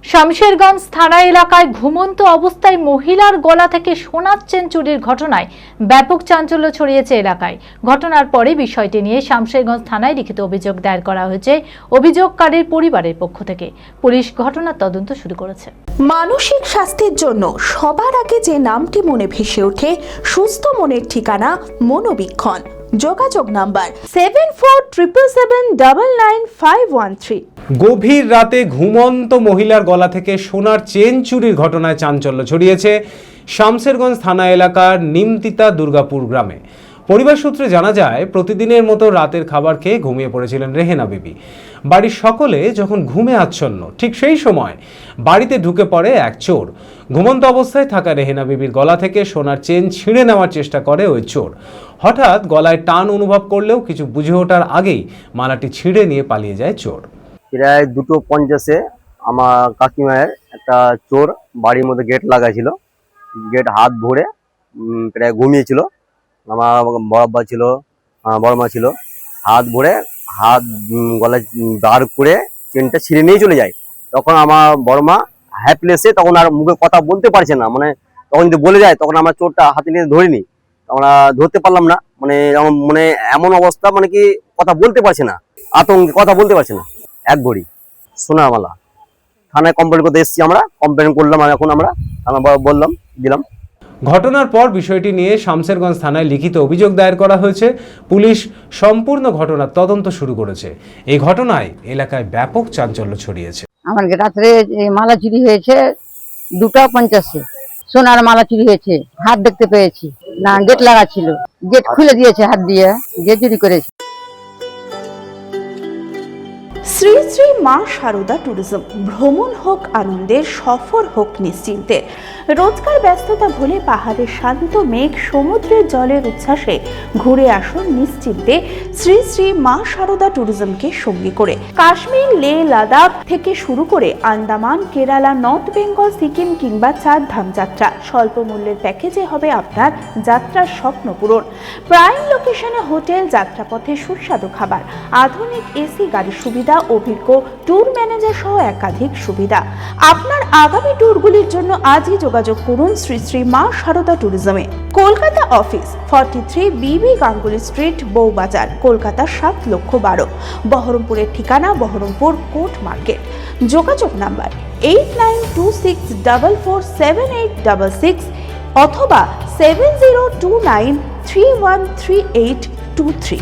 শামশেরগঞ্জ থানা এলাকায় ঘুমন্ত অবস্থায় মহিলার গলা থেকে সোনার চেন চুরির ঘটনায় ব্যাপক চাঞ্চল্য ছড়িয়েছে এলাকায়। ঘটনার পরে বিষয়টি নিয়ে শামশেরগঞ্জ থানায় লিখিত অভিযোগ দায়ের করা হয়েছে অভিযোগকারীর পরিবারের পক্ষ থেকে। পুলিশ ঘটনার তদন্ত শুরু করেছে। মানসিক স্বাস্থ্যের জন্য সবার আগে যে নামটি মনে ভেসে ওঠে, সুস্থ মনের ঠিকানা মনোবীক্ষণ। যোগাযোগ নাম্বার 7477799513। গভীর রাতে ঘুমন্ত মহিলার গলা থেকে সোনার চেন চুরির ঘটনায় চাঞ্চল্য ছড়িয়েছে শামশেরগঞ্জ থানা এলাকার নিমতিতা দুর্গাপুর গ্রামে। পরিবার সূত্রে জানা যায়, প্রতিদিনের মতো রাতের খাবার খেয়ে ঘুমিয়ে পড়েছিলেন রেহেনা বিবি। বাড়ির সকলে যখন ঘুমে আচ্ছন্ন, ঠিক সেই সময় বাড়িতে ঢুকে পড়ে এক চোর। ঘুমন্ত অবস্থায় থাকা রেহেনা বিবির গলা থেকে সোনার চেন ছিঁড়ে নেওয়ার চেষ্টা করে ওই চোর। হঠাৎ গলায় টান অনুভব করলেও কিছু বুঝে ওঠার আগেই মালাটি ছিঁড়ে নিয়ে পালিয়ে যায় চোর। প্রায় 2:50 আমার কাকিমায়ের একটা চোর বাড়ির মধ্যে গেট লাগাইছিল। গেট হাত ভরে প্রায় ঘুমিয়েছিল। আমার বড় আব্বা ছিল, বড় মা ছিল। হাত ভরে হাত গলায় দাঁড় করে চেনটা ছিঁড়ে নিয়ে চলে যায়। তখন আমার বড় মা হ্যাপলেসে, তখন আর মুখে কথা বলতে পারছে না। মানে তখন যদি বলে যায়, তখন আমরা চোরটা হাতে নিয়ে ধরিনি, আমরা ধরতে পারলাম না। মানে এমন অবস্থা, মানে কি কথা বলতে পারছে না, আতঙ্কে কথা বলতে পারছে না। এক ভরি সোনার মালা। থানায় কমপ্লেন করতে এসেছি, আমরা কমপ্লেন করলাম। এখন আমরা বললাম, দিলাম। ঘটনার পর বিষয়টি নিয়ে শামশেরগঞ্জ থানায় লিখিত অভিযোগ দায়ের করা হয়েছে। পুলিশ সম্পূর্ণ ঘটনার তদন্ত শুরু করেছে। এই ঘটনায় এলাকায় ব্যাপক চাঞ্চল্য ছড়িয়েছে। আমার রাত্রে মালা চুরি হয়েছে 2:50 সোনার মালা চুরি হয়েছে। হাত দেখতে পেয়েছি না, গেট লাগা ছিল, গেট খুলে দিয়েছে, হাত দিয়ে গেট চুরি করেছে। শ্রী শ্রী মা শারদা ট্যুরিজম। ভ্রমণ হোক আনন্দের, সফর হোক নিশ্চিন্তের। রোজকার ব্যস্ততা ভুলে পাহাড়ের শান্ত মেঘ, সমুদ্রের জলের উচ্ছ্বাসে ঘুরে আসুন নিশ্চিন্তে শ্রী শ্রী মা শারদা ট্যুরিজমকে সঙ্গী করে। কাশ্মীর, লে, লাদাখ থেকে শুরু করে আন্দামান, কেরালা, নর্থ বেঙ্গল, সিকিম কিংবা চারধাম যাত্রা, স্বল্প মূল্যের প্যাকেজে হবে আপনার যাত্রার স্বপ্ন পূরণ। প্রাইম লোকেশনে হোটেল, যাত্রাপথে সুস্বাদু খাবার, আধুনিক এসি গাড়ির সুবিধা, অভিজ্ঞ ট্যুর ম্যানেজার সহ একাধিক সুবিধা। আপনার আগামী ট্যুরগুলির জন্য আজই যোগাযোগ করুন শ্রী শ্রী মা শারদা ট্যুরিজমে। কলকাতা অফিস 43 বিবি গাঙ্গুলি স্ট্রিট, বউবাজার, কলকাতা 7,12,000। বহরমপুরের ঠিকানা বহরমপুর কোর্ট মার্কেট। যোগাযোগ নাম্বার 8926447866 অথবা 7029313823।